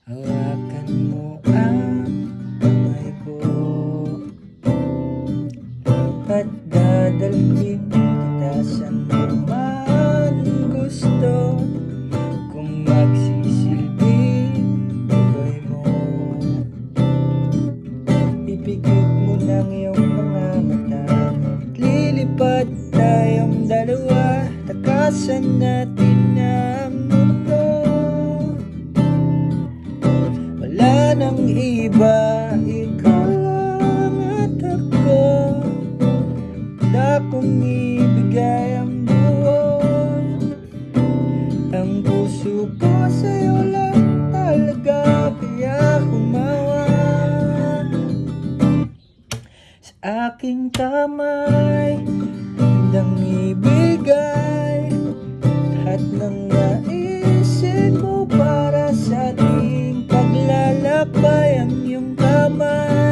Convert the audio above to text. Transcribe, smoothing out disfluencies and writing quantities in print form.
Hawakan mo ang kamay ko at dadalhin kita saan mo man gusto. Kung magsisilbing gabay mo, ipikit mo ng iyong mga mata at lilipad tayong dalawa. Takasan natin ang mundo, wala nang iba, ikaw lang at ako. Wala kong ibigay ang buo, ang puso ko sa'yo lang talaga. Kaya humawa sa aking kamay, handang ibigay lahat ng naisin mo para sa ating paglalakbay. Ang iyong kamay